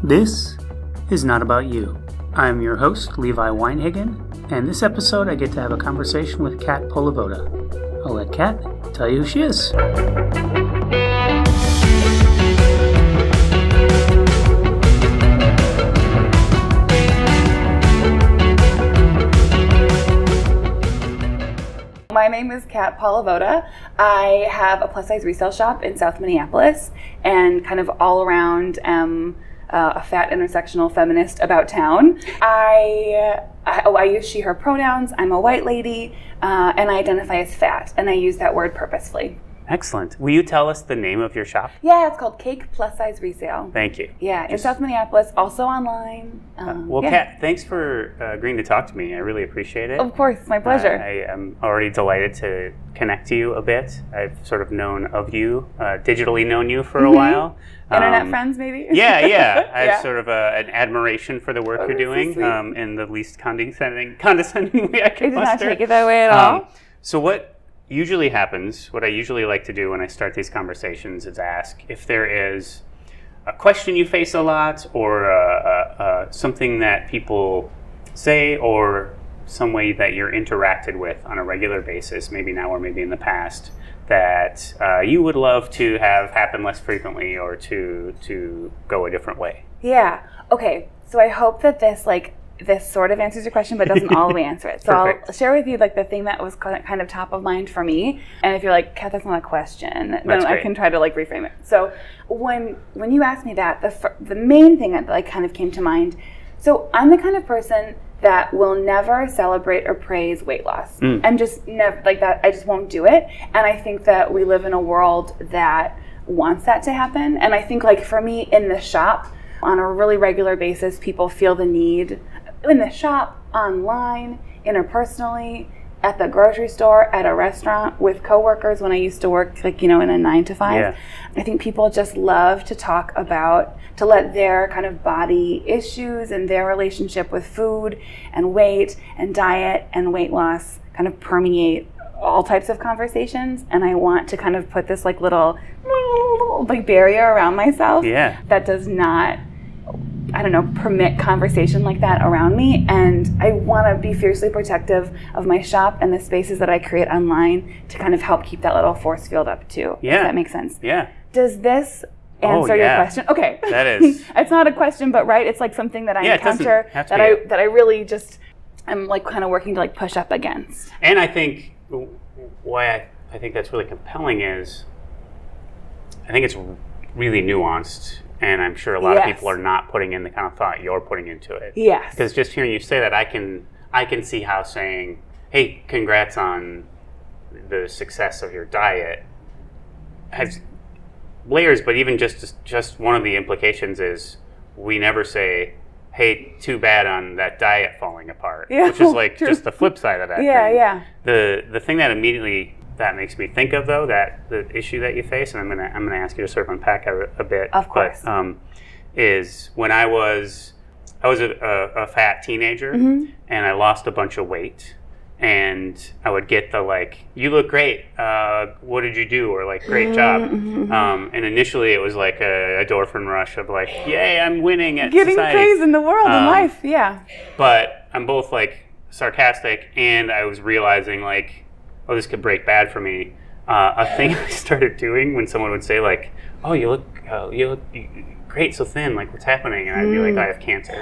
This is Not About You. I'm your host, Levi Weinhagen, and this episode I get to have a conversation with Cat Polivoda. I'll let Cat tell you who she is. My name is Cat Polivoda. I have a plus-size resale shop in South Minneapolis and kind of all around am a fat intersectional feminist about town. I use she, her pronouns. I'm a white lady and I identify as fat, and I use that word purposefully. Excellent. Will you tell us the name of your shop? Yeah, it's called Cake Plus-Size Resale. Thank you. Yeah, in South Minneapolis, also online. Kat, thanks for agreeing to talk to me. I really appreciate it. Of course, my pleasure. I am already delighted to connect to you a bit. I've sort of known of you, digitally known you for a while. Internet friends, maybe? Yeah. I have sort of an admiration for the work you're doing in the least condescending way I could muster. I did not take it that way at all. So what usually happens, what I usually like to do when I start these conversations is ask if there is a question you face a lot, or something that people say, or some way that you're interacted with on a regular basis, maybe now or maybe in the past, that you would love to have happen less frequently, or to go a different way. Yeah. Okay. So I hope that this sort of answers your question, but doesn't all the way answer it. So Perfect. I'll share with you the thing that was kind of top of mind for me. And if you're like, Kat, that's not a question, then I can try to reframe it. So when you asked me that, the main thing that kind of came to mind. So I'm the kind of person that will never celebrate or praise weight loss, and just never that. I just won't do it. And I think that we live in a world that wants that to happen. And I think for me in the shop, on a really regular basis, people feel the need in the shop, online, interpersonally, at the grocery store, at a restaurant, with coworkers when I used to work in a 9 to 5. Yeah. I think people just love to talk about, to let their kind of body issues and their relationship with food and weight and diet and weight loss kind of permeate all types of conversations. And I want to kind of put this little barrier around myself that does not, permit conversation like that around me. And I want to be fiercely protective of my shop and the spaces that I create online to kind of help keep that little force field up too. Yeah. Does that make sense? Yeah. Does this answer your question? Okay. That is. It's not a question, but it's something that I encounter that I really just, I'm kind of working to push up against. And I think why I think that's really compelling is I think it's really nuanced. And I'm sure a lot of people are not putting in the kind of thought you're putting into it. Yes. Because just hearing you say that, I can see how saying, hey, congrats on the success of your diet has layers, but even just one of the implications is we never say, hey, too bad on that diet falling apart, which is just the flip side of that thing. Yeah. The thing that immediately that makes me think of, though, that the issue that you face, and I'm gonna ask you to sort of unpack a bit. Of course. But, is when I was a fat teenager, and I lost a bunch of weight, and I would get the you look great, what did you do, or great job, and initially it was a endorphin rush of yay, I'm winning at getting society. praise in the world and life. But I'm both sarcastic, and I was realizing oh, this could break bad for me. A thing I started doing when someone would say oh, you look great, so thin, what's happening? And I'd be I have cancer,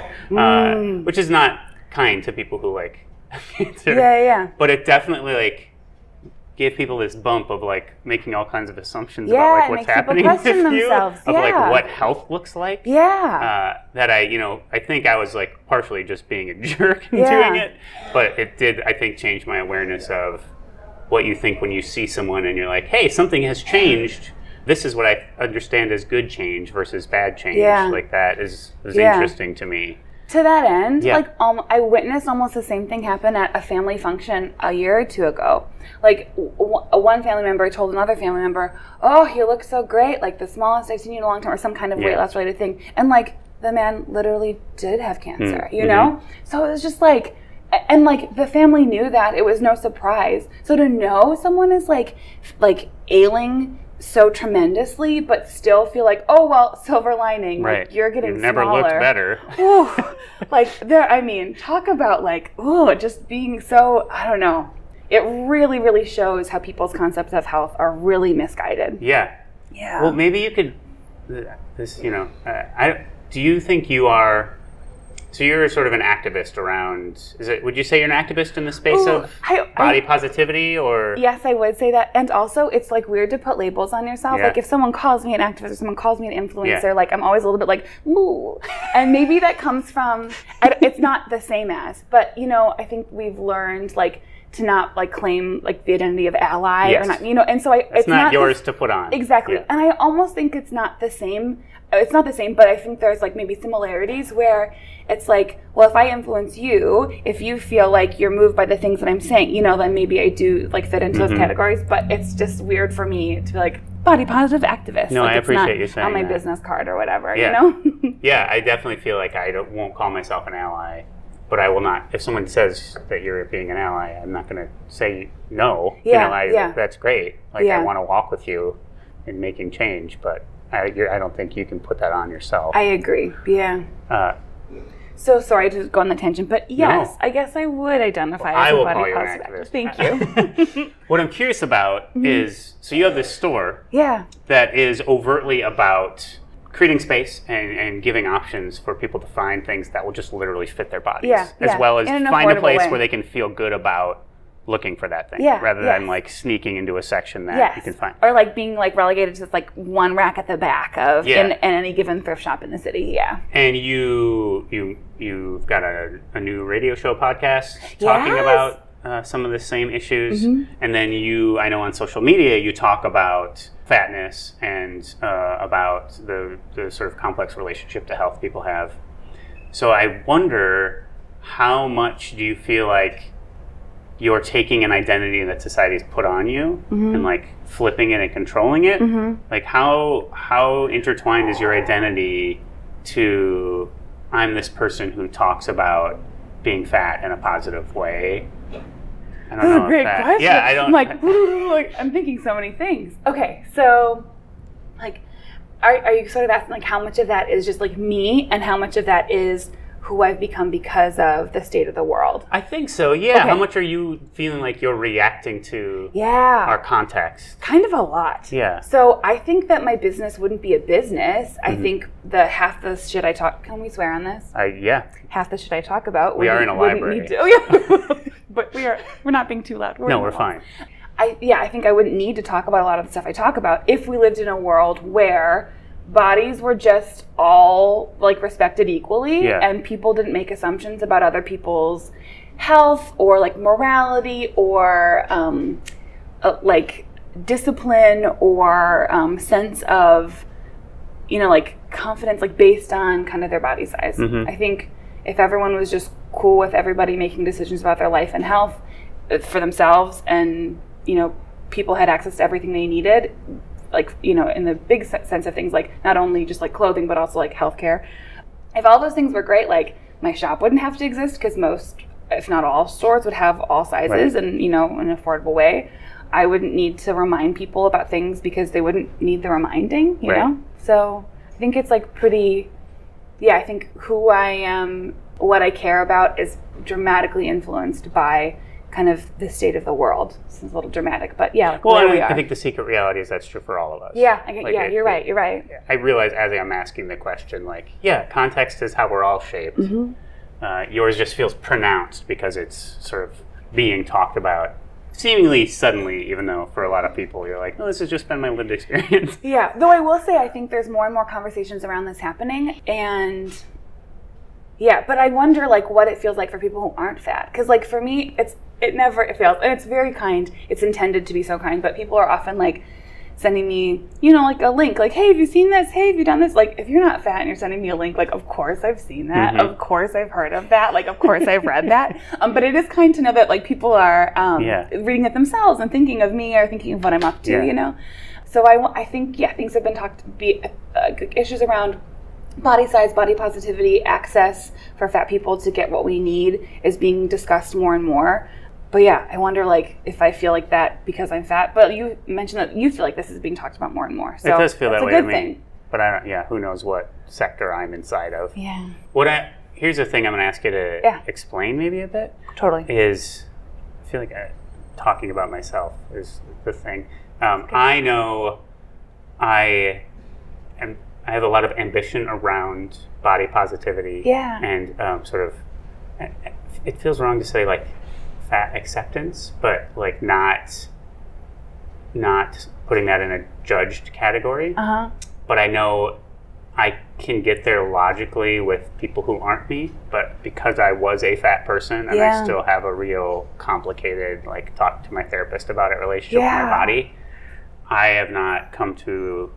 which is not kind to people who have cancer. Yeah. But it definitely gave people this bump of making all kinds of assumptions about what's happening with you, of what health looks like. Yeah. That I think I was partially just being a jerk in doing it, but it did, I think, change my awareness of what you think when you see someone and you're hey, something has changed. This is what I understand as good change versus bad change. That is interesting to me. To that end, I witnessed almost the same thing happen at a family function a year or two ago. One family member told another family member, oh, you look so great, the smallest I've seen you in a long time, or some kind of weight loss related thing. And the man literally did have cancer, you know? So it was just and the family knew that. It was no surprise. So to know someone is ailing so tremendously, but still feel like, oh, well, silver lining. Right. Like, you're getting You've never smaller. looked better. Ooh, like, talk about, like, just being so, I don't know. It really, really shows how people's concepts of health are really misguided. Yeah. Yeah. Well, maybe you could, do you think you are, so you're sort of an activist around, would you say you're an activist in the space of body positivity, or? Yes, I would say that. And also, it's like weird to put labels on yourself. Yeah. Like if someone calls me an activist or someone calls me an influencer, like I'm always a little bit like, ooh. And maybe that comes from, it's not the same as, but I think we've learned like to not like claim like the identity of ally or not, and so it's not yours to put on. Exactly. Yeah. And I almost think it's not the same. It's not the same, but I think there's like maybe similarities where it's like, well, if I influence you, if you feel like you're moved by the things that I'm saying, then maybe I do like fit into those categories, but it's just weird for me to be like body positive activist. No, like, I appreciate you saying on my that. business card or whatever, Yeah. Yeah, I definitely feel like I won't call myself an ally, but I will not, if someone says that you're being an ally, I'm not going to say no. That's great. Like I want to walk with you in making change, but I don't think you can put that on yourself. I agree. Yeah. So sorry to go on the tangent, but yes, no. I guess I would identify as a body positive. Thank you. What I'm curious about is, so you have this store that is overtly about creating space and giving options for people to find things that will just literally fit their bodies, as well as find a place where they can feel good about looking for that thing, rather than like sneaking into a section that you can find, or like being like relegated to like one rack at the back of in any given thrift shop in the city. And you've got a new radio show podcast talking about some of the same issues, and then I know on social media you talk about fatness and about the sort of complex relationship to health people have. So I wonder, how much do you feel like you're taking an identity that society's put on you and like flipping it and controlling it? Like how intertwined is your identity to, I'm this person who talks about being fat in a positive way? I don't know. Great question. Yeah, I don't. I'm like, I'm thinking so many things. Okay, so like, are you sort of asking like how much of that is just like me and how much of that is who I've become because of the state of the world? I think so, yeah. Okay. How much are you feeling like you're reacting to our context? Kind of a lot. Yeah. So I think that my business wouldn't be a business. I think half the shit I talk, can we swear on this? Yeah. Half the shit I talk about. We are in a library. But we're not being too loud. We're fine. I think I wouldn't need to talk about a lot of the stuff I talk about if we lived in a world where bodies were just all like respected equally and people didn't make assumptions about other people's health or like morality or like discipline or sense of like confidence like based on kind of their body size. I think if everyone was just cool with everybody making decisions about their life and health for themselves and people had access to everything they needed, like, in the big sense of things, like not only just like clothing, but also like healthcare. If all those things were great, like my shop wouldn't have to exist because most, if not all, stores would have all sizes and, in an affordable way. I wouldn't need to remind people about things because they wouldn't need the reminding, you know? So I think it's like pretty, I think who I am, what I care about is dramatically influenced by kind of the state of the world. This is a little dramatic, but we are. I think the secret reality is that's true for all of us. You're right. I realize as I'm asking the question, context is how we're all shaped. Yours just feels pronounced because it's sort of being talked about seemingly suddenly, even though for a lot of people you're like, this has just been my lived experience. Though I will say I think there's more and more conversations around this happening, and but I wonder what it feels like for people who aren't fat, because for me it fails, and it's very kind. It's intended to be so kind, but people are often sending me, a link, hey, have you seen this? Hey, have you done this? If you're not fat and you're sending me a link, of course I've seen that. Of course I've heard of that. Of course I've read that. But it is kind to know that people are reading it themselves and thinking of me or thinking of what I'm up to, So I think, things have been issues around body size, body positivity, access for fat people to get what we need is being discussed more and more. But yeah, I wonder like if I feel like that because I'm fat. But you mentioned that you feel like this is being talked about more and more. So it does feel that way to me. Thing. But I don't. Yeah, who knows what sector I'm inside of? Yeah. Here's the thing I'm going to ask you to explain maybe a bit. Totally. Is I feel like talking about myself is the thing. I know I have a lot of ambition around body positivity. Yeah. And sort of, it feels wrong to say like fat acceptance, but like not putting that in a judged category. Uh-huh. But I know I can get there logically with people who aren't me, but because I was a fat person and I still have a real complicated, like, talk to my therapist about it relationship with my body, I have not come to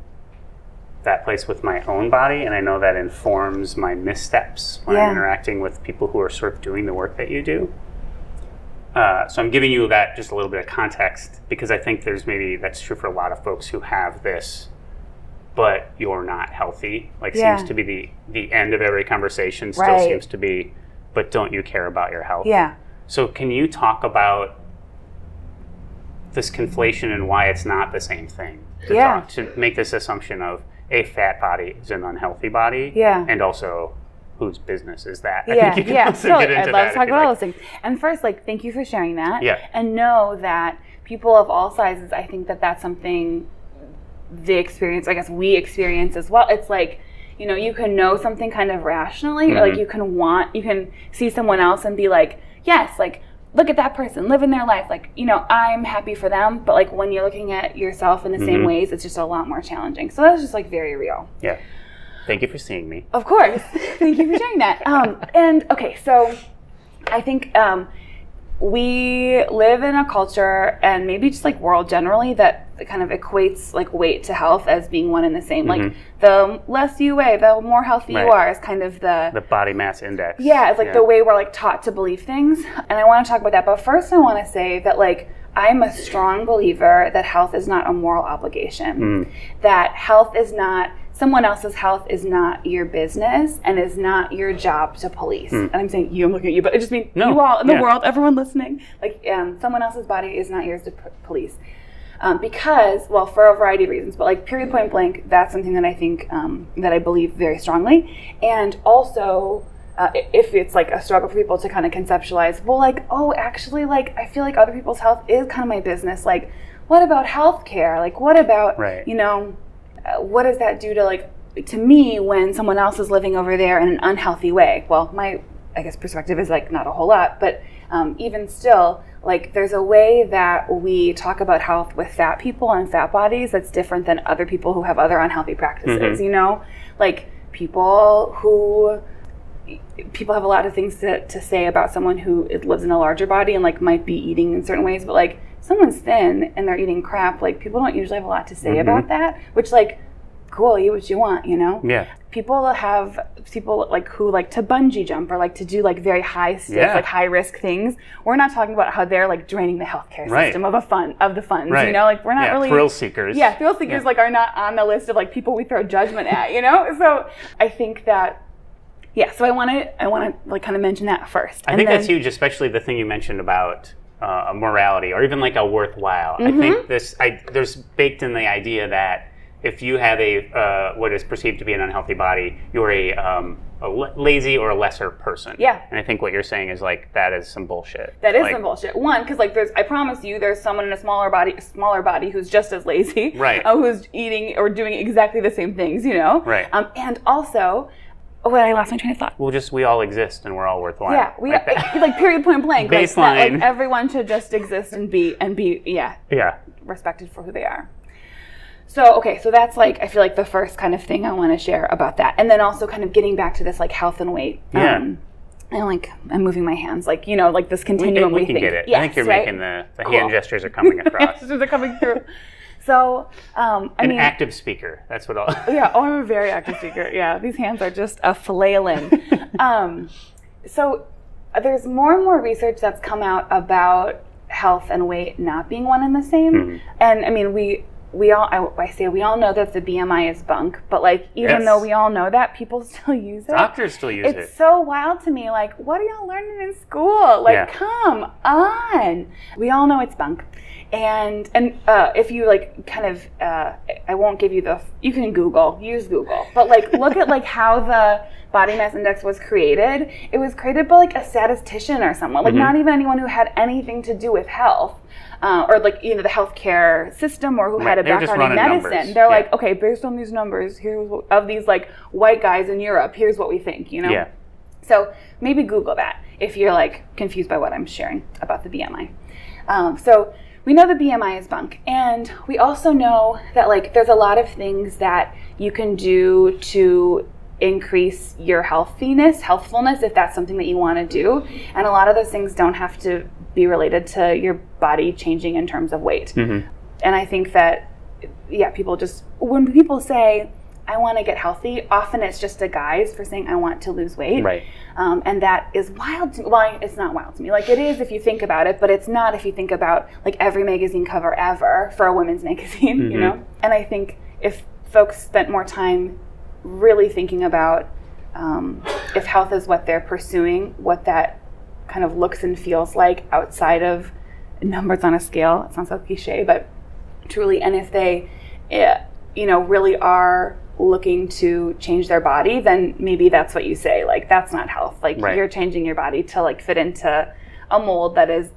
that place with my own body, and I know that informs my missteps when I'm interacting with people who are sort of doing the work that you do. So I'm giving you that just a little bit of context because I think that's true for a lot of folks who have this, but you're not healthy. Like seems to be the end of every conversation. Still seems to be, but don't you care about your health? Yeah. So can you talk about this conflation and why it's not the same thing? To make this assumption of a fat body is an unhealthy body. Yeah. And also, whose business is that? Yeah, I think you can also get into I'd love to talk about all those things. And first, like, thank you for sharing that. Yeah. And know that people of all sizes, I think that that's something they experience, I guess we experience as well. It's like, you know, you can know something kind of rationally, or like you can see someone else and be like, yes, like, look at that person living their life. Like, you know, I'm happy for them. But like when you're looking at yourself in the same ways, it's just a lot more challenging. So that's just like very real. Yeah. Thank you for seeing me. Of course. Thank you for sharing that. And okay, so I think we live in a culture and maybe just like world generally that kind of equates like weight to health as being one and the same. Like the less you weigh, the more healthy you are is kind of the body mass index. Yeah, it's like the way we're like taught to believe things. And I want to talk about that. But first I want to say that like I'm a strong believer that health is not a moral obligation. That health is not, someone else's health is not your business and is not your job to police. And I'm saying you, I'm looking at you, but it just means you all in the world, everyone listening. Like someone else's body is not yours to police. Because, well, for a variety of reasons, but like period point blank, that's something that I think, that I believe very strongly. And also, if it's like a struggle for people to kind of conceptualize, well, like, oh, actually, like, I feel like other people's health is kind of my business. Like, what about healthcare? Like, what about, you know, what does that do to like, to me when someone else is living over there in an unhealthy way? Well, my, I guess, perspective is like not a whole lot, but even still, like there's a way that we talk about health with fat people and fat bodies that's different than other people who have other unhealthy practices, you know? Like people have a lot of things to say about someone who lives in a larger body and like might be eating in certain ways, but like someone's thin and they're eating crap, like people don't usually have a lot to say about that, which like, cool, eat what you want, you know? Yeah. People like who like to bungee jump or like to do like very high stiff, like high risk things. We're not talking about how they're like draining the healthcare system of the funds, you know? Like we're not really thrill seekers. Yeah, thrill seekers like are not on the list of like people we throw judgment at, you know? So I think that so I want to like kind of mention that first. I think that's huge, especially the thing you mentioned about a morality or even like a worthwhile. I think there's baked in the idea that if you have a what is perceived to be an unhealthy body, you're a lazy or a lesser person. Yeah. And I think what you're saying is like that is some bullshit. That is some bullshit. One, because like I promise you, there's someone in a smaller body who's just as lazy, right? Who's eating or doing exactly the same things, you know, right? And also, I lost my train of thought. We all exist and we're all worthwhile. Yeah, like period point blank. Baseline. Like everyone should just exist and be respected for who they are. So, okay, so that's like, I feel like the first kind of thing I want to share about that. And then also kind of getting back to this like health and weight. And like, I'm moving my hands, like, you know, like this continuum we can get it. Yes, I think you're making the hand gestures are coming across. Gestures are coming through. So, I mean. An active speaker, that's what I'm a very active speaker. Yeah, these hands are just a flailing. So, there's more and more research that's come out about health and weight not being one and the same. And I mean, we we all know that the BMI is bunk, but like even though we all know that, people still use it. Doctors still use it. It's so wild to me. Like, what are y'all learning in school? Like, come on. We all know it's bunk. And if you like kind of, I won't give you you can use Google, but like look at like how the body mass index was created. It was created by like a statistician or someone, like not even anyone who had anything to do with health. Or like, the healthcare system, or who had a background in medicine. Numbers. They're like, okay, based on these numbers, of these like white guys in Europe, here's what we think, Yeah. So maybe Google that if you're like confused by what I'm sharing about the BMI. So we know the BMI is bunk, and we also know that like there's a lot of things that you can do to increase your healthfulness, if that's something that you want to do. And a lot of those things don't have to be related to your body changing in terms of weight. And I think that, when people say, I want to get healthy, often it's just a guise for saying, I want to lose weight. Right. And that is wild to me. Well, it's not wild to me. Like, it is if you think about it, but it's not if you think about like every magazine cover ever for a women's magazine, And I think if folks spent more time really thinking about if health is what they're pursuing, what that kind of looks and feels like outside of numbers on a scale. It sounds so cliche, but truly, and if they, really are looking to change their body, then maybe that's what you say. Like, that's not health. Like, you're changing your body to like fit into a mold that is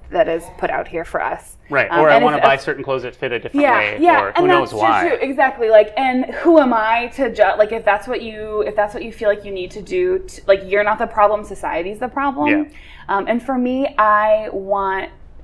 put out here for us. Right. Or I want to buy certain clothes that fit a different way. Yeah. Or who knows why. True. Exactly. Like, and who am I to judge? Like, if that's what you feel like you need to do, like, you're not the problem. Society's the problem. Yeah. And for me, I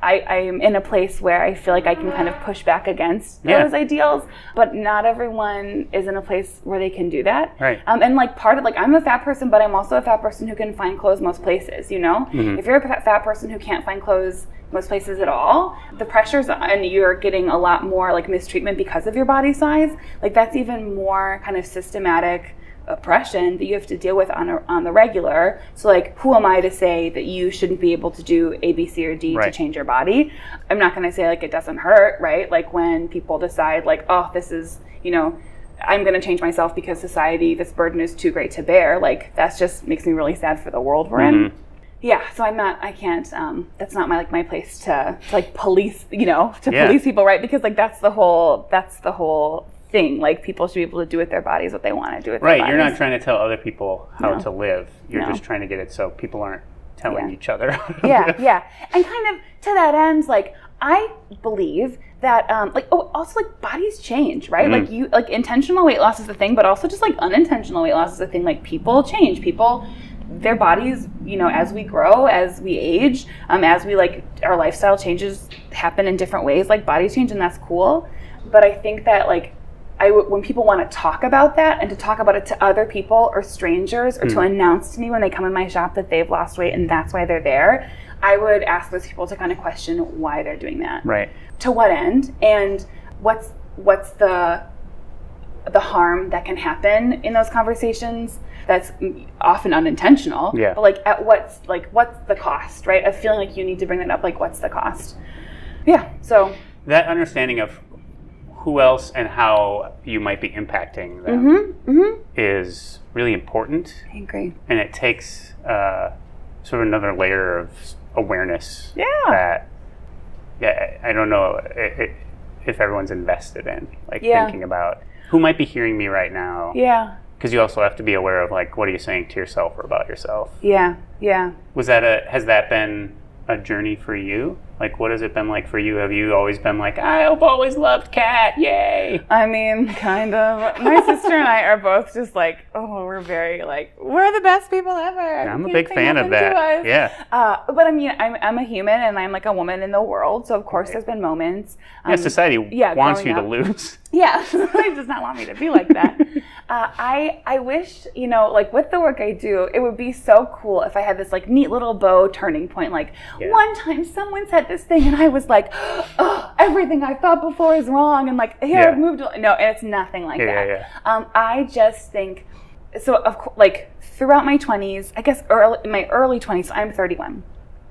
am in a place where I feel like I can kind of push back against those ideals, but not everyone is in a place where they can do that. Right. And like part of, like, I'm a fat person, but I'm also a fat person who can find clothes most places, If you're a fat person who can't find clothes most places at all, the pressure's on, and you're getting a lot more like mistreatment because of your body size. Like, that's even more kind of systematic oppression that you have to deal with on the regular. So like, who am I to say that you shouldn't be able to do A, B, C, or D to change your body? I'm not going to say like it doesn't hurt, right? Like, when people decide like, oh, this is, I'm going to change myself because society, this burden is too great to bear. Like, that just makes me really sad for the world we're in. Yeah, so I can't, that's not my place to like police, police people, right? Because like that's the whole thing. Like, people should be able to do with their bodies what they want to do with their bodies. Right, you're not trying to tell other people how to live. You're just trying to get it so people aren't telling each other how to live. Yeah. And kind of to that end, like, I believe that, also like bodies change, right? Like, intentional weight loss is a thing, but also just like unintentional weight loss is a thing. Like, people change. Their bodies, as we grow, as we age, as we like, our lifestyle changes happen in different ways, like bodies change, and that's cool. But I think that like, when people want to talk about that and to talk about it to other people or strangers, or to announce to me when they come in my shop that they've lost weight and that's why they're there, I would ask those people to kind of question why they're doing that. Right. To what end, and what's the harm that can happen in those conversations that's often unintentional. Yeah. But like, what's the cost, right? Of feeling like you need to bring that up, like, what's the cost? Yeah. So that understanding of who else and how you might be impacting them is really important. I agree. And it takes sort of another layer of awareness. Yeah. That, I don't know if everyone's invested in, like, thinking about who might be hearing me right now. Yeah. Because you also have to be aware of, like, what are you saying to yourself or about yourself? Yeah. Yeah. Has that been a journey for you? Like, what has it been like for you? Have you always been like, I've always loved Cat, yay? I mean, kind of. My sister and I are both just like, we're very like, we're the best people ever. I'm a big fan of that. Yeah. But I mean, I'm a human and I'm like a woman in the world. So of course there's been moments. Society wants you to lose. Yeah, society does not want me to be like that. I wish, like with the work I do, it would be so cool if I had this like neat little bow turning point. Like one time someone said this thing and I was like, everything I thought before is wrong. And like, here I've moved. No, and it's nothing like that. Yeah. I just think, so like throughout my 20s, I guess in my early 20s, I'm 31.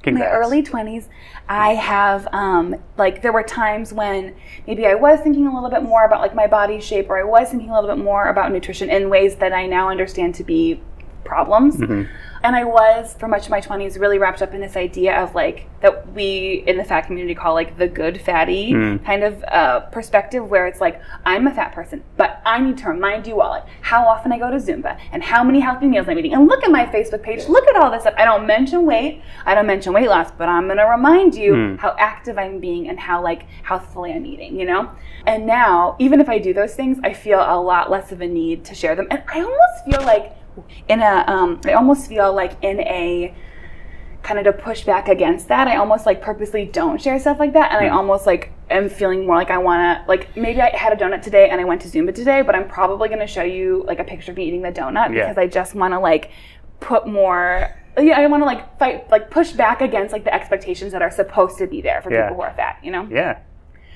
Congrats. My early 20s, I have, there were times when maybe I was thinking a little bit more about, like, my body shape, or I was thinking a little bit more about nutrition in ways that I now understand to be problems. And I was, for much of my 20s, really wrapped up in this idea of, like, that we in the fat community call, like, the good fatty kind of perspective, where it's like, I'm a fat person, but I need to remind you all, like, how often I go to Zumba and how many healthy meals I'm eating. And look at my Facebook page. Look at all this stuff. I don't mention weight. I don't mention weight loss, but I'm going to remind you how active I'm being and how healthfully I'm eating, you know? And now, even if I do those things, I feel a lot less of a need to share them. And I almost feel like in a kind of to push back against that, I almost like purposely don't share stuff like that, and I almost like am feeling more like I want to, like, maybe I had a donut today and I went to Zumba today, but I'm probably going to show you like a picture of me eating the donut because I just want to like put more. I want to like fight, like push back against like the expectations that are supposed to be there for people who are fat, you know? Yeah.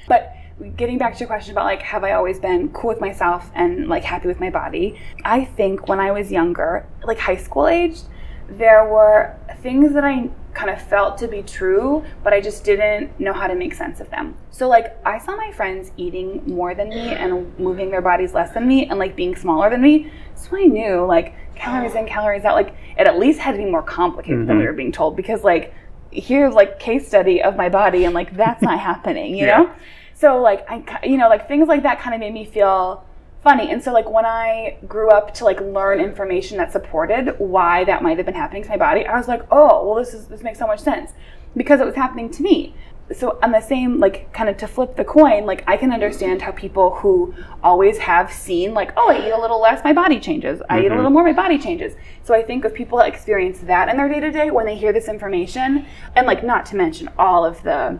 But getting back to your question about like, have I always been cool with myself and like happy with my body? I think when I was younger, like high school aged, there were things that I kind of felt to be true, but I just didn't know how to make sense of them. So like I saw my friends eating more than me and moving their bodies less than me and like being smaller than me. So I knew like calories in, calories out, like it at least had to be more complicated than we were being told, because like here's like case study of my body and like that's not happening, you know? So like like things like that kind of made me feel funny. And so like when I grew up to like learn information that supported why that might have been happening to my body, I was like, oh, well this makes so much sense because it was happening to me. So on the same, like kind of to flip the coin, like I can understand how people who always have seen like, oh, I eat a little less, my body changes. I eat a little more, my body changes. So I think of people that experience that in their day to day, when they hear this information, and like not to mention all of the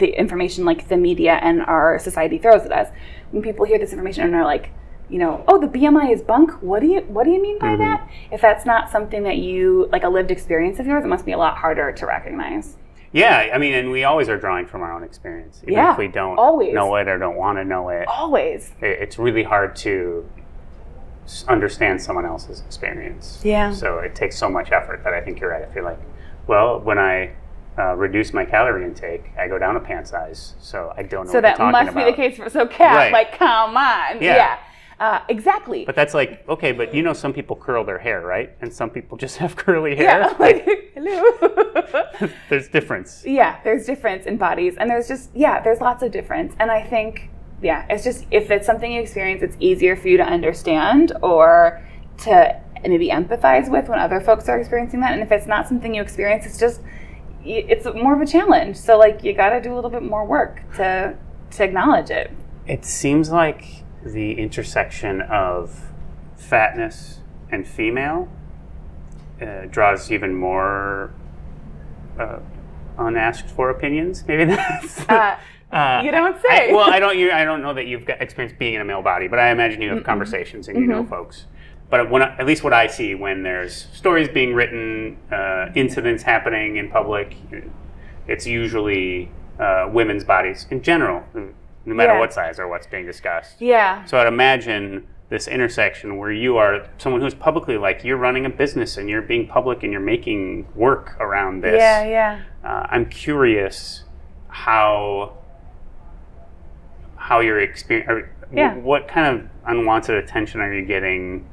information like the media and our society throws at us. When people hear this information and are like, oh, the BMI is bunk. What do you mean by that? If that's not something that you like a lived experience of yours, it must be a lot harder to recognize. Yeah, I mean, and we always are drawing from our own experience, even if we don't know it or don't want to know it. Always. It's really hard to understand someone else's experience. Yeah. So it takes so much effort that I think you're right. If you're like, well, when I reduce my calorie intake, I go down a pant size, so I don't know what you're talking about. So that must be the case for, so Kat, like, come on. Yeah. Exactly. But that's like, okay, but some people curl their hair, right? And some people just have curly hair. Yeah, like, hello. There's difference. Yeah, there's difference in bodies. And there's lots of difference. And I think, it's just, if it's something you experience, it's easier for you to understand or to maybe empathize with when other folks are experiencing that. And if it's not something you experience, it's more of a challenge. So like, you got to do a little bit more work to acknowledge it. It seems like the intersection of fatness and female draws even more unasked for opinions. Maybe that's you don't say. I don't know that you've got experience being in a male body, but I imagine you have conversations and you know folks. But at least what I see when there's stories being written, incidents happening in public, it's usually women's bodies in general, no matter what size or what's being discussed. Yeah. So I'd imagine this intersection where you are someone who's publicly, like, you're running a business and you're being public and you're making work around this. Yeah. I'm curious how you're experiencing, what kind of unwanted attention are you getting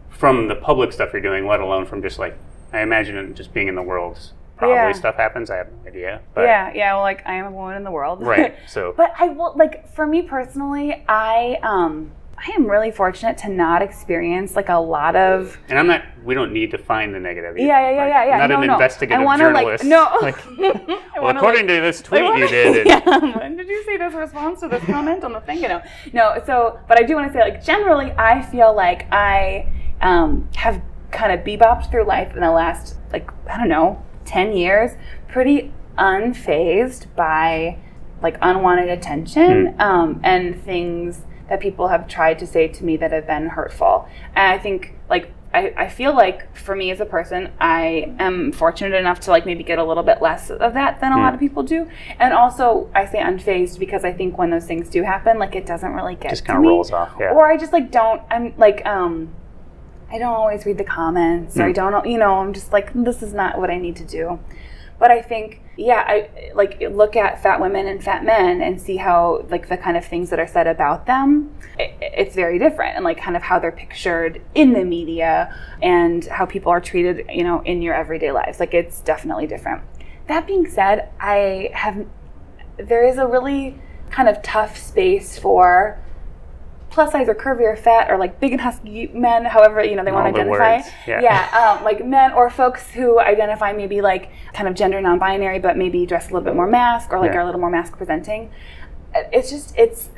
from the public stuff you're doing, let alone from just like, I imagine it just being in the world. Probably stuff happens. I have no idea. But well, like I am a woman in the world. Right. So, but I will, like, for me personally, I am really fortunate to not experience like a lot of. And we don't need to find the negative. Yeah. I'm not an investigative journalist. According to this tweet you did. When did you see this response to this comment on the thing? But I do want to say, like, generally, I feel like I have kind of bebopped through life in the last, like, I don't know, 10 years, pretty unfazed by like unwanted attention and things that people have tried to say to me that have been hurtful. And I think, like, I feel like for me as a person, I am fortunate enough to like maybe get a little bit less of that than a lot of people do. And also I say unfazed because I think when those things do happen, like, it doesn't really get just to kind of me. Rolls off. Yeah. Or I just like don't, I'm like, I don't always read the comments, or I don't, I'm just like, this is not what I need to do. But I think, I look at fat women and fat men and see how like the kind of things that are said about them, it's very different, and like kind of how they're pictured in the media and how people are treated, in your everyday lives. Like it's definitely different. That being said, there is a really kind of tough space for plus size or curvy or fat or like big and husky men, however, they want to identify. Like men or folks who identify maybe like kind of gender non-binary, but maybe dress a little bit more mask or like are a little more mask presenting. It's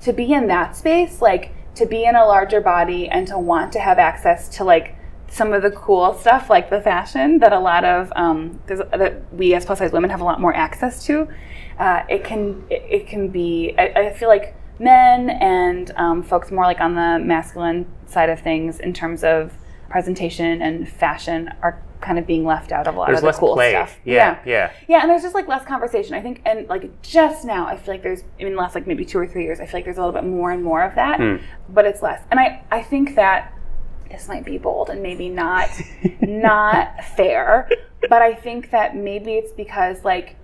to be in that space, like to be in a larger body and to want to have access to like some of the cool stuff, like the fashion that a lot of that we as plus size women have a lot more access to. It can be. I feel like men and folks more like on the masculine side of things in terms of presentation and fashion are kind of being left out of a lot of the cool stuff. Yeah, and there's just like less conversation, I think, and like just now I feel like there's, in the last like maybe 2 or 3 years, I feel like there's a little bit more and more of that, but it's less. And I think that this might be bold and maybe not fair, but I think that maybe it's because like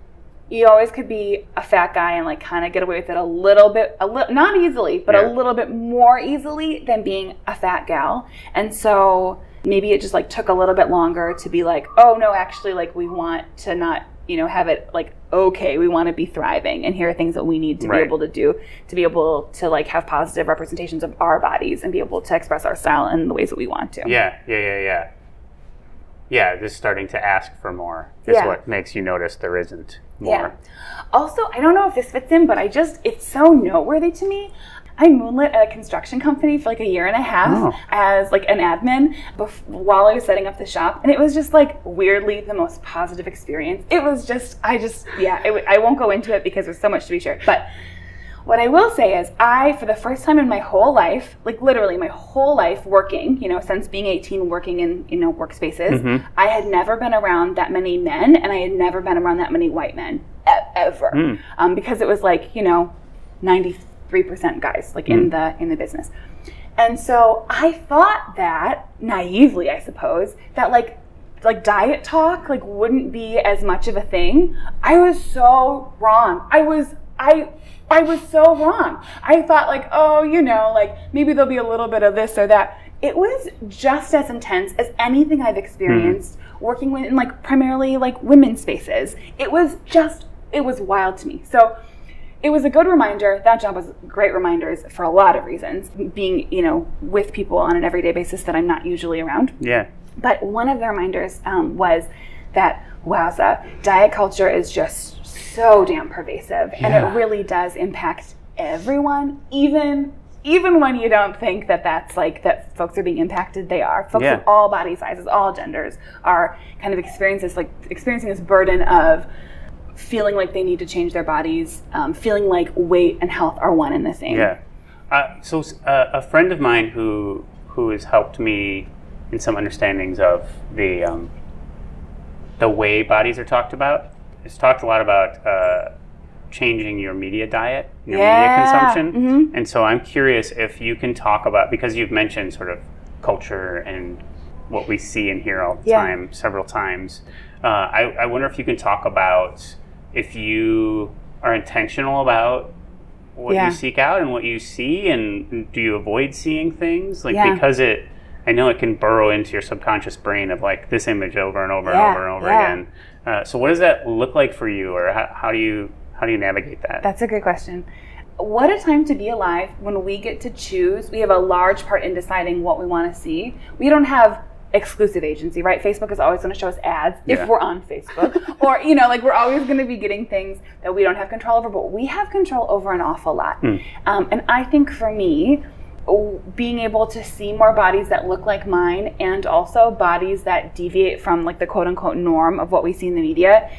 you always could be a fat guy and like kind of get away with it a little bit, not easily, but a little bit more easily than being a fat gal. And so maybe it just like took a little bit longer to be like, oh no, actually like we want to not, have it like, okay, we want to be thriving. And here are things that we need to be able to do to be able to like have positive representations of our bodies and be able to express our style in the ways that we want to. Yeah, just starting to ask for more is what makes you notice there isn't more. Yeah. Also, I don't know if this fits in, but it's so noteworthy to me. I moonlit at a construction company for like 1.5 years as like an admin while I was setting up the shop. And it was just like weirdly the most positive experience. It was just, I won't go into it because there's so much to be shared. But what I will say is for the first time in my whole life, like literally my whole life working, since being 18, working in, workspaces, I had never been around that many men, and I had never been around that many white men ever. Because it was like, 93% guys, like in the business. And so I thought that, naively, I suppose, that like diet talk, like wouldn't be as much of a thing. I was so wrong. I was so wrong. I thought like, like maybe there'll be a little bit of this or that. It was just as intense as anything I've experienced working in like primarily like women's spaces. It was wild to me. So it was a good reminder. That job was great reminders for a lot of reasons, being, with people on an everyday basis that I'm not usually around. Yeah. But one of the reminders was that, wowza, diet culture is just so damn pervasive, and it really does impact everyone, even when you don't think that's like that folks are being impacted. They are. Folks of all body sizes, all genders are kind of experiencing this burden of feeling like they need to change their bodies, feeling like weight and health are one and the same. So a friend of mine who has helped me in some understandings of the way bodies are talked about, has talked a lot about changing your media diet, your media consumption. And so I'm curious if you can talk about, because you've mentioned sort of culture and what we see and hear all the time, several times. I wonder if you can talk about if you are intentional about what you seek out and what you see, and do you avoid seeing things? Because I know it can burrow into your subconscious brain of like this image over and over and over and over again. So what does that look like for you, or how do you navigate that? That's a good question. What a time to be alive when we get to choose. We have a large part in deciding what we want to see. We don't have exclusive agency, right? Facebook is always going to show us ads if we're on Facebook, or we're always going to be getting things that we don't have control over, but we have control over an awful lot. And I think for me, being able to see more bodies that look like mine, and also bodies that deviate from like the quote unquote norm of what we see in the media,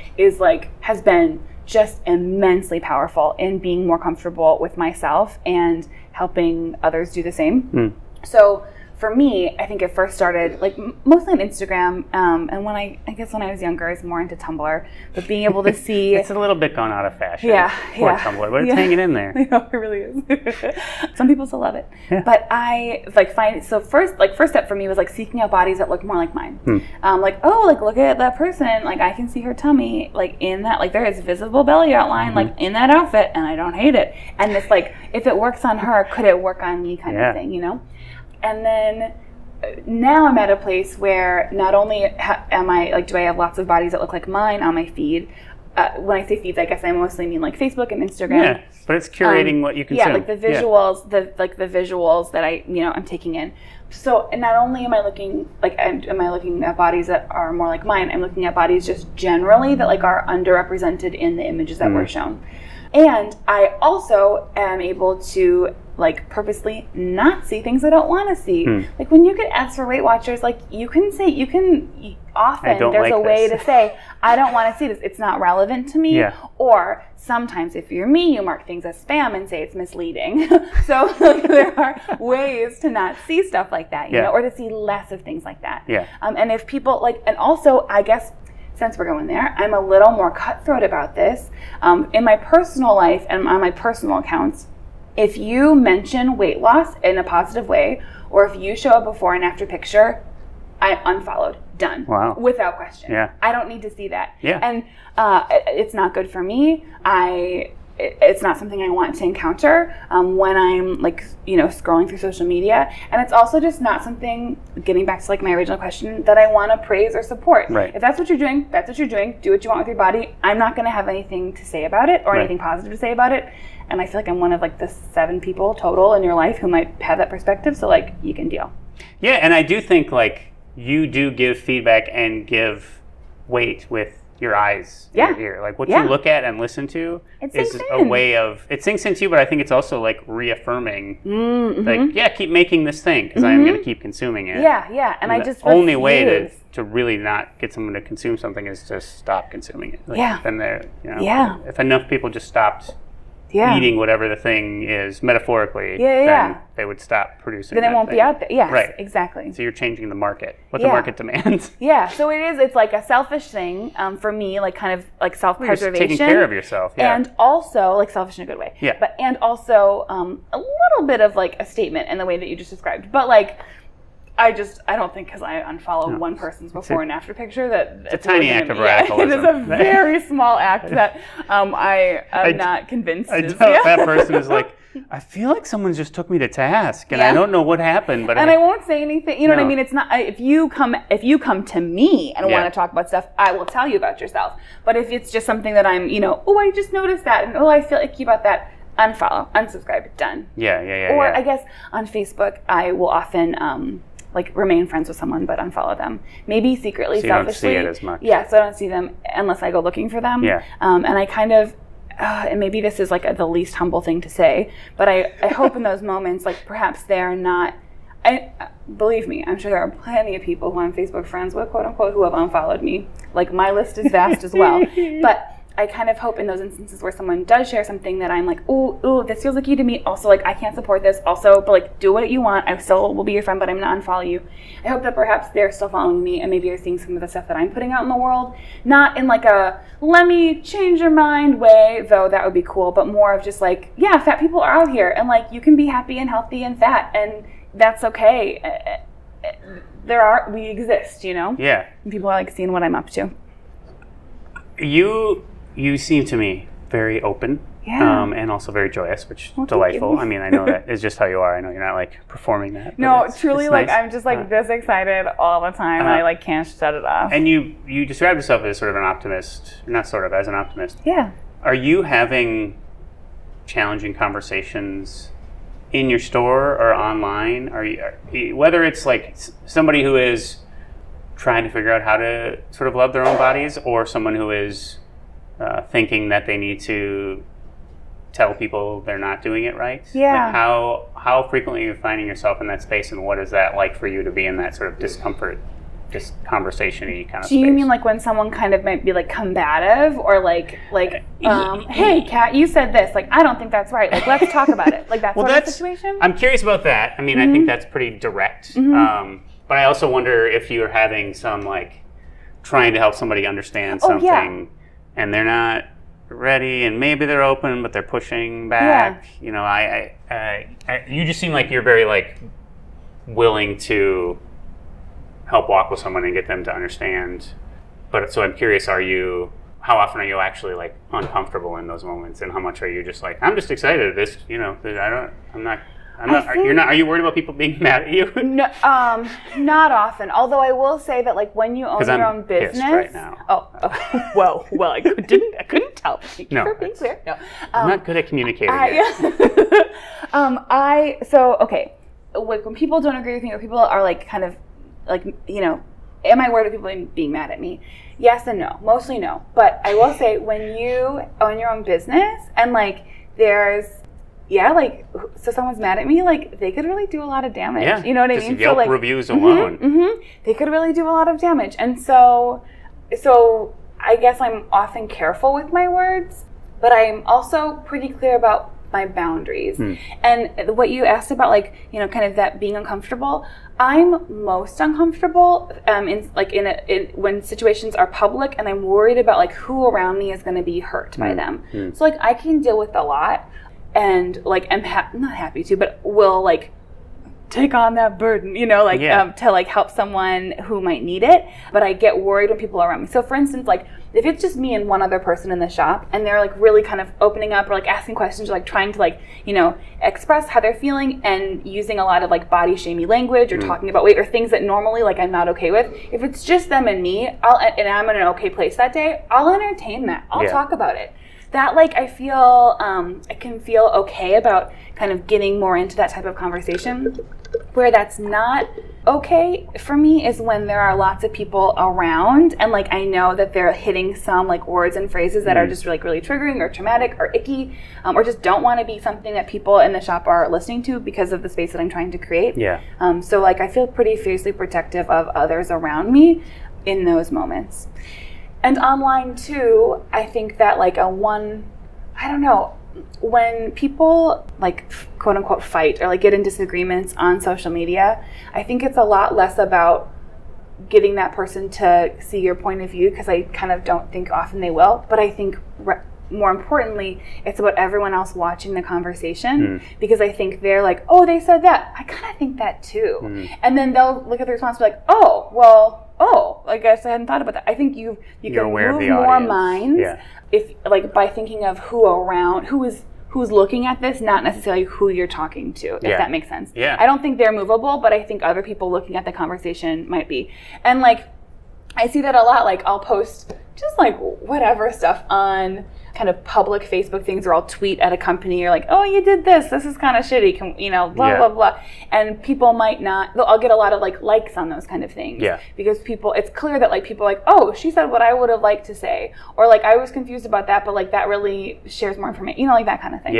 has been just immensely powerful in being more comfortable with myself and helping others do the same. So for me, I think it first started like mostly on Instagram, and when I guess when I was younger, I was more into Tumblr. But being able to see it's a little bit gone out of fashion. Poor Tumblr, but it's hanging in there. It really is. Some people still love it. Yeah. But I first step for me was like seeking out bodies that look more like mine. Look at that person. Like I can see her tummy. Like in that, like there is visible belly outline. Like in that outfit, and I don't hate it. And it's like if it works on her, could it work on me? Kind of thing, you know. And then now I'm at a place where not only am I like, do I have lots of bodies that look like mine on my feed. When I say feeds, I guess I mostly mean like Facebook and Instagram. Yeah, but it's curating what you consume. Yeah, like the visuals, the visuals that I'm taking in. So not only am I looking at bodies that are more like mine, I'm looking at bodies just generally that like are underrepresented in the images that were shown. And I also am able to like purposely not see things I don't want to see. Like when you get ads for Weight Watchers, like often there's a way to say, I don't want to see this. It's not relevant to me. Yeah. Or sometimes if you're me, you mark things as spam and say it's misleading. So like, there are ways to not see stuff like that, you know, or to see less of things like that. Yeah. And if people like, and also I guess, since we're going there, I'm a little more cutthroat about this. In my personal life and on my personal accounts, if you mention weight loss in a positive way, or if you show a before and after picture, I unfollowed. Done. Wow. Without question. Yeah. I don't need to see that. Yeah. And it's not good for me. It's not something I want to encounter when I'm like, scrolling through social media. And it's also just not something, getting back to like my original question, that I want to praise or support. Right. If that's what you're doing, that's what you're doing. Do what you want with your body. I'm not going to have anything to say about it or anything positive to say about it. And I feel like I'm one of like the 7 people total in your life who might have that perspective. So like you can deal. Yeah. And I do think like you do give feedback and give weight with your eyes and your ear. Like what you look at and listen to is a way of, it sinks into you, but I think it's also like reaffirming, like, keep making this thing because I am going to keep consuming it. Yeah. And I just the only way to really not get someone to consume something is to stop consuming it. Like, then if enough people just stopped eating whatever the thing is metaphorically, then they would stop producing then it won't be out there. Yes, right. Exactly. So you're changing the market, what the market demands. Yeah, so it's like a selfish thing for me, like kind of like self-preservation. You're just taking care of yourself, and also like selfish in a good way. Yeah. And also a little bit of like a statement in the way that you just described, but like I don't think because I unfollowed one person's before and after picture that it's a tiny act of radicalism. It is a very small act that I am not convinced. I doubt that person is like, I feel like someone just took me to task, and I don't know what happened, but I won't say anything. You know what I mean? It's not if you come to me and want to talk about stuff, I will tell you about yourself. But if it's just something that I'm, I just noticed that, and I feel icky about that, unfollow, unsubscribe, done. Yeah. Or I guess on Facebook, I will often remain friends with someone but unfollow them. Maybe secretly, so you selfishly. don't see it as much. Yeah, so I don't see them unless I go looking for them. Yeah. And I kind of, and maybe this is like the least humble thing to say, but I hope in those moments, like perhaps they're not, believe me, I'm sure there are plenty of people who I'm Facebook friends with, quote unquote, who have unfollowed me. Like my list is vast as well. But I kind of hope in those instances where someone does share something that I'm like, ooh, this feels icky to me. Also, like, I can't support this. Also, but like, do what you want. I still will be your friend, but I'm going to unfollow you. I hope that perhaps they're still following me and maybe they're seeing some of the stuff that I'm putting out in the world. Not in like a, let me change your mind way, though that would be cool, but more of just like, yeah, fat people are out here and like, you can be happy and healthy and fat and that's okay. We exist, Yeah. And people are like seeing what I'm up to. You seem to me very open, and also very joyous, which is delightful. I mean, I know that is just how you are. I know you're not like performing that. No, truly, like nice. I'm just like this excited all the time. I like can't shut it off. And you describe yourself as sort of an optimist, as an optimist. Yeah. Are you having challenging conversations in your store or online? Whether it's like somebody who is trying to figure out how to sort of love their own bodies, or someone who is thinking that they need to tell people they're not doing it right? Yeah. Like how frequently are you finding yourself in that space, and what is that like for you to be in that sort of discomfort this conversation-y kind of Do you space. mean like when someone kind of might be like combative or like hey, Kat, you said this. Like, I don't think that's right. Like, let's talk about it. Like that sort of situation? I'm curious about that. I mean, I think that's pretty direct. But I also wonder if you're having some like trying to help somebody understand something and they're not ready and maybe they're open but they're pushing back. You know, I you just seem like you're very like willing to help walk with someone and get them to understand. But so I'm curious, how often are you actually like uncomfortable in those moments, and how much are you just like, I'm just excited. This, you know, are you worried about people being mad at you? No, not often. Although I will say that like when you own your own business, right now. Well, I couldn't tell. Thank you for being clear. No, I'm not good at communicating. Okay, like when people don't agree with me, or people are like kind of like, you know, am I worried about people being mad at me? Yes and no. Mostly no. But I will say when you own your own business and like so someone's mad at me, like they could really do a lot of damage. Yeah. You know what I mean? Yelp reviews alone. They could really do a lot of damage. And so I guess I'm often careful with my words, but I'm also pretty clear about my boundaries. And what you asked about, like, you know, kind of that being uncomfortable, I'm most uncomfortable when situations are public and I'm worried about like who around me is going to be hurt by them. So like I can deal with a lot and like I'm not happy to, but will like take on that burden, you know, like to like help someone who might need it. But I get worried when people are around me. So for instance, like if it's just me and one other person in the shop and they're like really kind of opening up or like asking questions or like trying to like, you know, express how they're feeling and using a lot of like body shamey language or talking about weight or things that normally like I'm not okay with. If it's just them and me, and I'm in an okay place that day, I'll entertain that. I'll talk about it. That like I feel I can feel okay about kind of getting more into that type of conversation. Where that's not okay for me is when there are lots of people around and like I know that they're hitting some like words and phrases that are just like really triggering or traumatic or icky or just don't want to be something that people in the shop are listening to because of the space that I'm trying to create. So like I feel pretty fiercely protective of others around me in those moments. And online too, I think that like when people like quote unquote fight or like get in disagreements on social media, I think it's a lot less about getting that person to see your point of view, because I kind of don't think often they will, but I think more importantly, it's about everyone else watching the conversation, because I think they're like, oh, they said that. I kind of think that too. And then they'll look at the response and be like, I guess I hadn't thought about that. I think you can move more minds if like by thinking of who's looking at this, not necessarily who you're talking to, if that makes sense. I don't think they're movable, but I think other people looking at the conversation might be. And like I see that a lot. Like I'll post just like whatever stuff on kind of public Facebook things, or I'll tweet at a company or like, oh, you did this is kind of shitty, blah blah blah, and people might not. I'll get a lot of like likes on those kind of things, because it's clear that like people are like, oh, she said what I would have liked to say, or like I was confused about that, but like that really shares more information, like that kind of thing.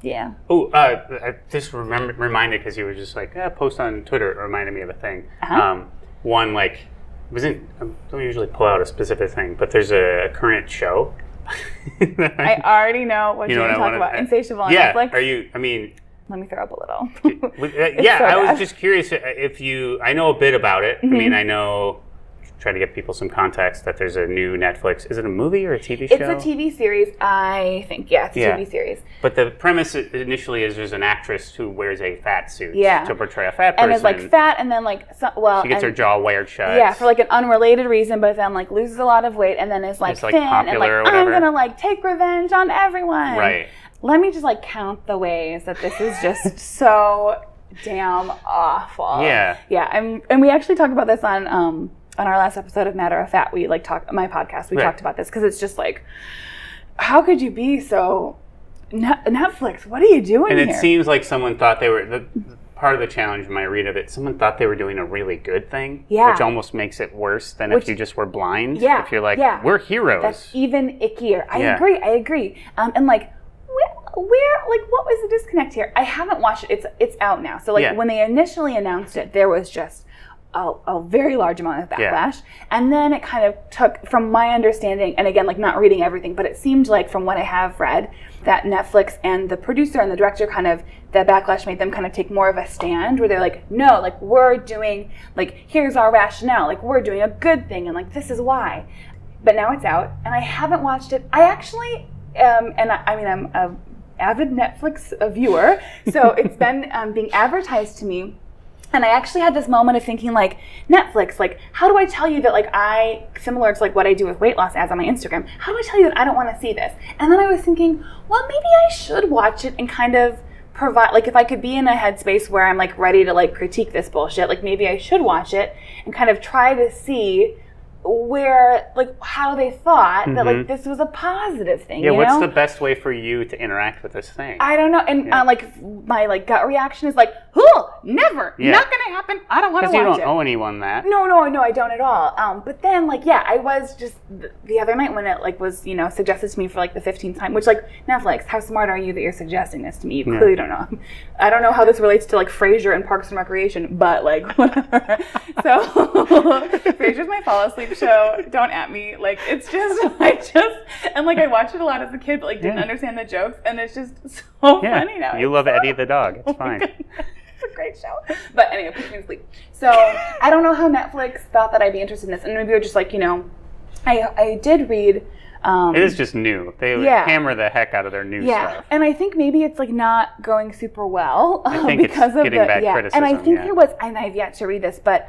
Yeah. Oh, I just reminded, because you were just like, post on Twitter. It reminded me of a thing. One, like, I don't usually pull out a specific thing, but there's a current show. I already know what you're going to talk about. Insatiable on Netflix. Let me throw up a little. I was just curious if I know a bit about it. I mean, I know, try to give people some context, that there's a new Netflix. Is it a movie or a TV show? It's a TV series, I think. Yeah, it's a TV series. But the premise initially is there's an actress who wears a fat suit to portray a fat person. And is like fat, and then like, she gets her jaw wired shut. Yeah, for like an unrelated reason, but then like loses a lot of weight, and then is like thin, and like, I'm gonna like take revenge on everyone. Right. Let me just like count the ways that this is just so damn awful. Yeah, and we actually talked about this on our last episode of Matter of Fact. We like my podcast. We talked about this, because it's just like, how could you be so Netflix? What are you doing here? And it seems like someone thought they were part of the challenge in my read of it. Someone thought they were doing a really good thing, which almost makes it worse than if you just were blind. If you're like, we're heroes. That's even ickier. I agree. And like, where like, what was the disconnect here? I haven't watched it. It's out now. So like when they initially announced it, there was just a very large amount of backlash. And then it kind of took, from my understanding, and again, like not reading everything, but it seemed like from what I have read, that Netflix and the producer and the director kind of, the backlash made them kind of take more of a stand where they're like, no, like we're doing, like here's our rationale, like we're doing a good thing and like this is why. But now it's out and I haven't watched it. I actually, I'm a avid Netflix viewer, so it's been being advertised to me. And I actually had this moment of thinking, like, Netflix, like, how do I tell you that, like, similar to, like, what I do with weight loss ads on my Instagram, how do I tell you that I don't want to see this? And then I was thinking, well, maybe I should watch it and kind of provide, like, if I could be in a headspace where I'm, like, ready to, like, critique this bullshit, like, maybe I should watch it and kind of try to see where, like, how they thought that, like, this was a positive thing, what's the best way for you to interact with this thing? I don't know. And, like, my, like, gut reaction is like, never. Not gonna happen. I don't want to watch it. Because you don't owe anyone that. No, I don't at all. But then, like, I was just, the other night when it, like, was, suggested to me for, like, the 15th time, which, like, Netflix, how smart are you that you're suggesting this to me? You clearly don't know. I don't know how this relates to, like, Frasier and Parks and Recreation, but, like, whatever. So, Frasier's my fall asleep show. Don't at me. Like, it's just, and like I watched it a lot as a kid, but like didn't understand the jokes, and it's just so funny now. You love Eddie the dog. It's fine. It's a great show. But anyway, puts me to sleep. So I don't know how Netflix thought that I'd be interested in this, and maybe they're just like, I did read. It is just new. They hammer the heck out of their new stuff. And I think maybe it's like not going super well I think because it's getting bad criticism. And I think there was, and I've yet to read this, but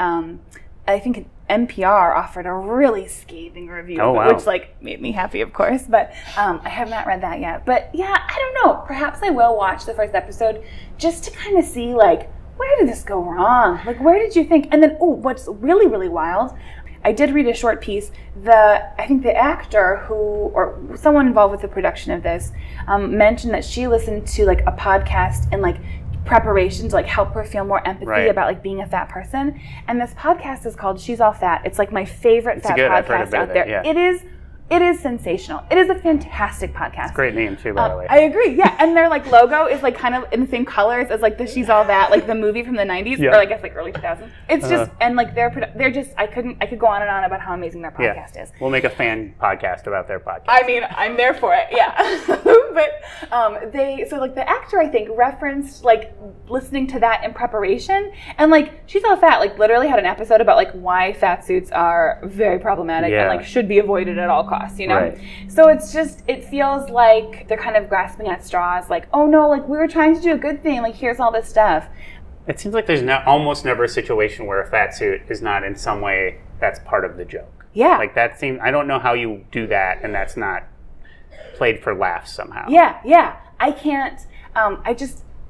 I think NPR offered a really scathing review, which like made me happy, of course. But I have not read that yet. But I don't know. Perhaps I will watch the first episode just to kind of see like, where did this go wrong? Like, where did you think? And then, what's really, really wild, I did read a short piece. I think the actor or someone involved with the production of this mentioned that she listened to like a podcast in like preparation to like help her feel more empathy about like being a fat person. And this podcast is called She's All Fat. It's like my favorite fat podcast out there. It is sensational. It is a fantastic podcast. It's a great name too, by the way. I agree. Yeah, and their like logo is like kind of in the same colors as like the She's All That, like the movie from the 90s or I guess like early 2000s. It's just and like they're just I could go on and on about how amazing their podcast is. We'll make a fan podcast about their podcast. I mean, I'm there for it. Yeah. But so like the actor I think referenced like listening to that in preparation, and like She's All Fat like literally had an episode about like why fat suits are very problematic and like should be avoided at all costs. So it's just, it feels like they're kind of grasping at straws, like, oh no, like we were trying to do a good thing, like here's all this stuff. It seems like there's almost never a situation where a fat suit is not in some way that's part of the joke. Yeah. Like that seems, I don't know how you do that and that's not played for laughs somehow. Yeah. I can't,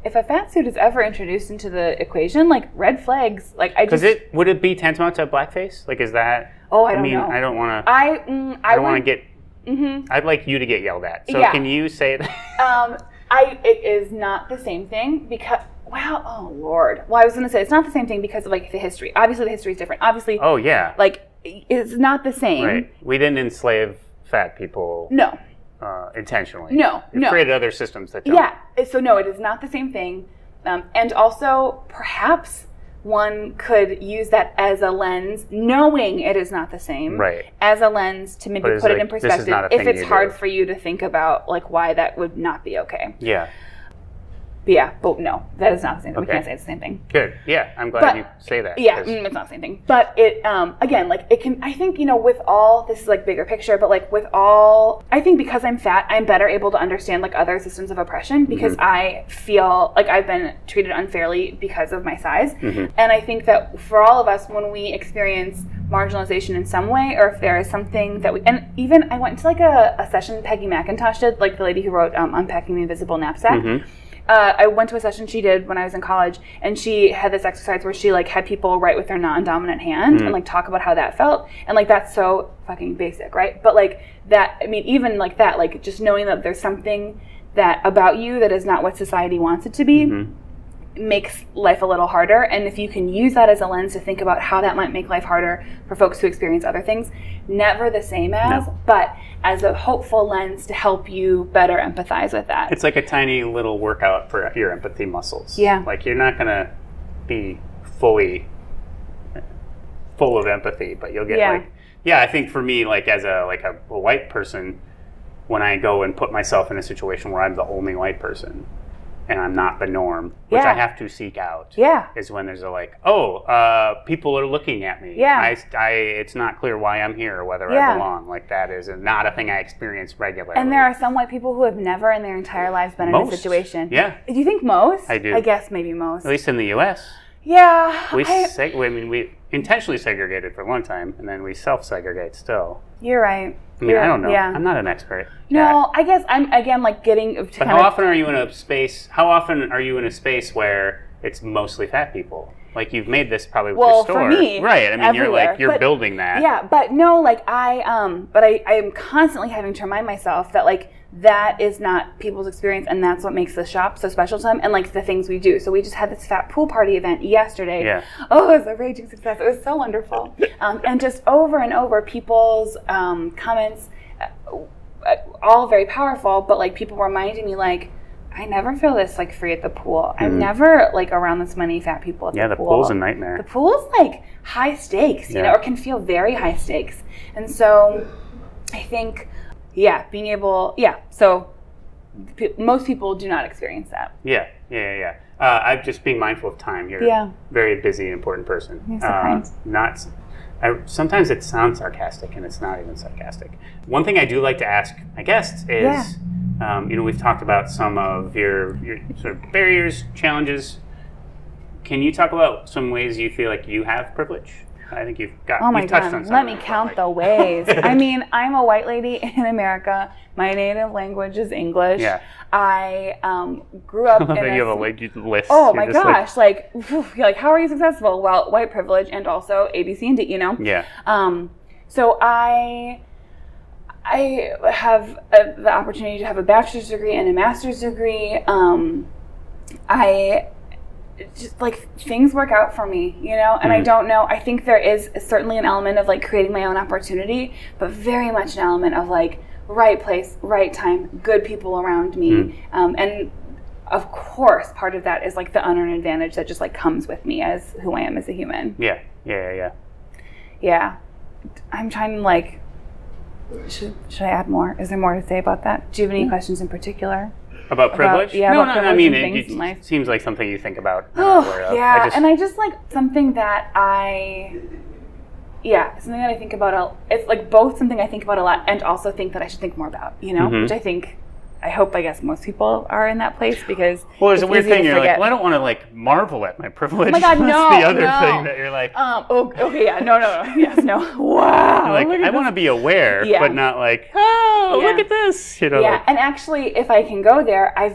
if a fat suit is ever introduced into the equation, like red flags, like I just... would it be tantamount to blackface? Like is that... I don't know. I don't want to... I don't want to get... I'd like you to get yelled at. So can you say that? It is not the same thing because... Wow, oh Lord. Well, I was going to say it's not the same thing because of like the history. Obviously the history is different. Obviously... Oh, yeah. Like, it's not the same. Right. We didn't enslave fat people... No. Intentionally. No. We've created other systems that don't. Yeah. So no, it is not the same thing. And also, perhaps... one could use that as a lens, knowing it is not the same, as a lens to maybe put it in perspective if it's hard for you to think about like why that would not be okay. Yeah. But no, that is not the same thing. We can't say it's the same thing. Good. Yeah, I'm glad you say that. Yeah, it's not the same thing. But it, again, like it can, I think, with all, this is like bigger picture, but like with all, I think because I'm fat, I'm better able to understand like other systems of oppression because I feel like I've been treated unfairly because of my size. And I think that for all of us, when we experience marginalization in some way, or if there is something that and even I went to like a session Peggy McIntosh did, like the lady who wrote Unpacking the Invisible Knapsack. I went to a session she did when I was in college, and she had this exercise where she like had people write with their non-dominant hand and like talk about how that felt, and like that's so fucking basic, right? But like that, I mean, even like that, like just knowing that there's something that about you that is not what society wants it to be makes life a little harder. And if you can use that as a lens to think about how that might make life harder for folks who experience other things, never the same as, but as a hopeful lens to help you better empathize with that. It's like a tiny little workout for your empathy muscles. Yeah. Like you're not going to be fully full of empathy, but you'll get I think for me, like as a white person, when I go and put myself in a situation where I'm the only white person and I'm not the norm, which I have to seek out, is when there's people are looking at me. It's not clear why I'm here or whether I belong. Like that is not a thing I experience regularly. And there are some white people who have never in their entire lives been in a situation. Yeah. Do you think most? I do. I guess maybe most. At least in the U.S. Yeah. We intentionally segregated for a long time, and then we self-segregate still. You're right. I mean, I don't know. Yeah. I'm not an expert. No, I guess I'm, again, like getting... But how often are you in a space where it's mostly fat people? Like, you've made this probably with your store. For me, right. I mean, everywhere. you're building that. Yeah, but no, like, I am constantly having to remind myself that, like, that is not people's experience, and that's what makes the shop so special to them, and, like, the things we do. So we just had this fat pool party event yesterday. Yeah. Oh, it was a raging success. It was so wonderful. And just over and over, people's comments, all very powerful, but, like, people reminding me, like, I never feel this, like, free at the pool. I'm never, like, around this many fat people at the pool. Yeah, the pool's a nightmare. The pool's, like, high stakes, you know, or can feel very high stakes. And so I think, being able, so most people do not experience that. Yeah. I'm just being mindful of time. You're a very busy, important person. You're so kind. Sometimes it sounds sarcastic, and it's not even sarcastic. One thing I do like to ask my guests is... we've talked about some of your sort of barriers, challenges. Can you talk about some ways you feel like you have privilege? I think you've touched on some. Let me count the ways. I mean, I'm a white lady in America. My native language is English. Yeah. I grew up in you have a list. Oh my gosh! Like, how are you successful? Well, white privilege and also A, B, C, and D. You know. Yeah. So I have the opportunity to have a bachelor's degree and a master's degree. I just, like, things work out for me, you know, and I don't know. I think there is certainly an element of, like, creating my own opportunity, but very much an element of, like, right place, right time, good people around me. And of course, part of that is, like, the unearned advantage that just, like, comes with me as who I am as a human. Yeah. I'm trying to, like, should I add more? Is there more to say about that? Do you have any questions in particular? About privilege? No, I mean, it seems like something you think about. And I just, like, something that I think about. It's, like, both something I think about a lot and also think that I should think more about, you know, which I guess most people are in that place because there's a weird thing. You're like, well, I don't want to, like, marvel at my privilege. Oh my God, no. That's the other thing that you're like. Wow. You're like, I want to be aware, but not like, look at this. You know. Yeah, and actually, if I can go there, I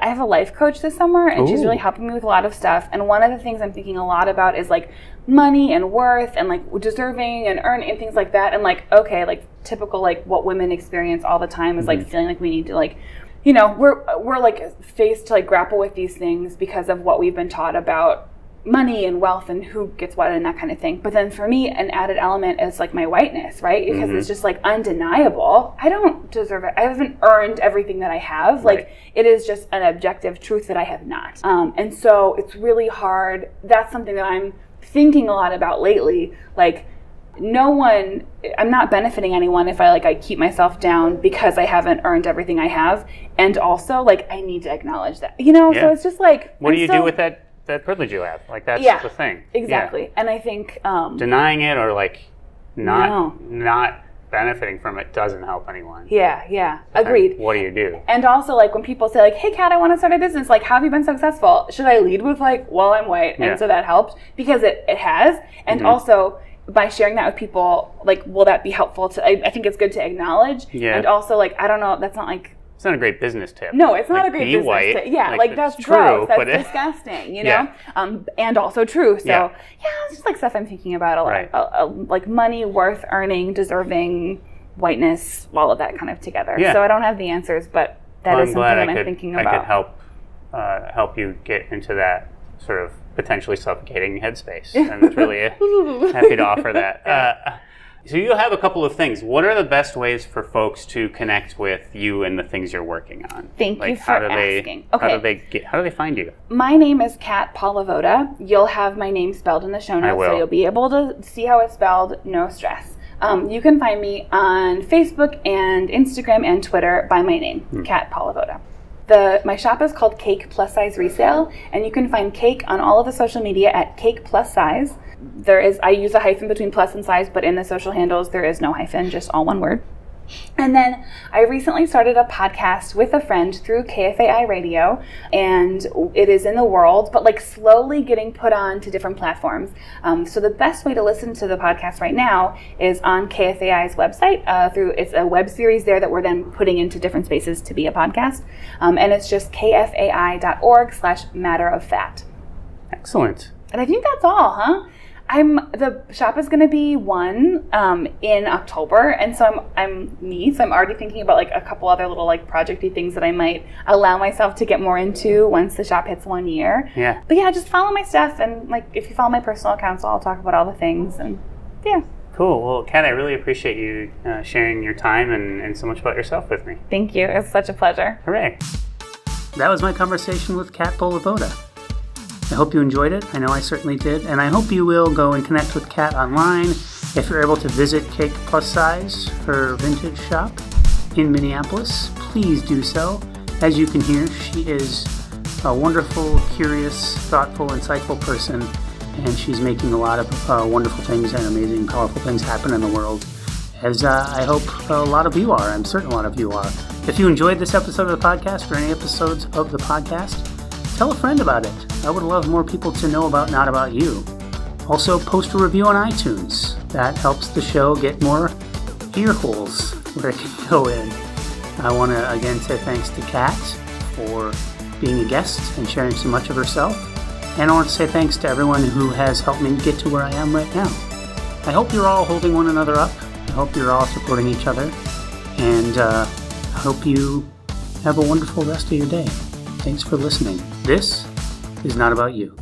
have a life coach this summer, and she's really helping me with a lot of stuff. And one of the things I'm thinking a lot about is, like, money and worth and, like, deserving and earning and things like that. And, like, okay, like, typical, like, what women experience all the time is, like, feeling like we need to, like, you know, we're like faced to, like, grapple with these things because of what we've been taught about money and wealth and who gets what and that kind of thing. But then for me, an added element is, like, my whiteness, right? Because it's just, like, undeniable. I don't deserve it. I haven't earned everything that I have. Like, it is just an objective truth that I have not. And so it's really hard. That's something that I'm thinking a lot about lately. Like, I'm not benefiting anyone if I keep myself down because I haven't earned everything I have. And also, like, I need to acknowledge that, you know? So it's just like... What do you do with that privilege you have? Like, that's the thing. Exactly. Yeah. And I think... denying it or, like, not benefiting from it doesn't help anyone. Yeah. Agreed. And what do you do? And also, like, when people say, like, hey, Kat, I want to start a business. Like, how have you been successful? Should I lead with, like, well, I'm white? And so that helped because it has. And also... by sharing that with people, like, will that be helpful to, I think it's good to acknowledge. Yeah. And also, like, I don't know, that's not, like... It's not a great business tip. No, it's not, like, a great business white. tip. Yeah, like that's gross. That's disgusting, you know? And also true. So, it's just, like, stuff I'm thinking about a lot. Like, money, worth, earning, deserving, whiteness, all of that kind of together. So I don't have the answers, but that is something that I'm thinking about. I could help you get into that sort of potentially suffocating headspace. And it's really happy to offer that. So you have a couple of things. What are the best ways for folks to connect with you and the things you're working on? Thank you for asking. Okay. How do they find you? My name is Cat Polivoda. You'll have my name spelled in the show notes, so you'll be able to see how it's spelled. No stress. You can find me on Facebook and Instagram and Twitter by my name, Cat Polivoda. My shop is called Cake Plus-Size Resale, and you can find Cake on all of the social media at Cake Plus-Size. I use a hyphen between plus and size, but in the social handles there is no hyphen, just all one word. And then I recently started a podcast with a friend through KFAI Radio, and it is in the world, but like slowly getting put on to different platforms. So the best way to listen to the podcast right now is on KFAI's website. It's a web series there that we're then putting into different spaces to be a podcast. And it's just kfai.org/matteroffat. Excellent. And I think that's all, huh? The shop is going to be one in October, and so I'm already thinking about like a couple other little like projecty things that I might allow myself to get more into once the shop hits 1 year. Yeah. But yeah, just follow my stuff, and like if you follow my personal accounts, I'll talk about all the things, and yeah. Cool. Well, Kat, I really appreciate you sharing your time and so much about yourself with me. Thank you. It's such a pleasure. Hooray. That was my conversation with Cat Polivoda. I hope you enjoyed it. I know I certainly did. And I hope you will go and connect with Kat online. If you're able to visit Cake Plus-Size, her vintage shop in Minneapolis, please do so. As you can hear, she is a wonderful, curious, thoughtful, insightful person. And she's making a lot of wonderful things and amazing, powerful things happen in the world. As I hope a lot of you are. I'm certain a lot of you are. If you enjoyed this episode of the podcast or any episodes of the podcast, tell a friend about it. I would love more people to know about Not About You. Also, post a review on iTunes. That helps the show get more ear holes where it can go in. I want to again say thanks to Kat for being a guest and sharing so much of herself. And I want to say thanks to everyone who has helped me get to where I am right now. I hope you're all holding one another up. I hope you're all supporting each other. And I hope you have a wonderful rest of your day. Thanks for listening. This is Not About You.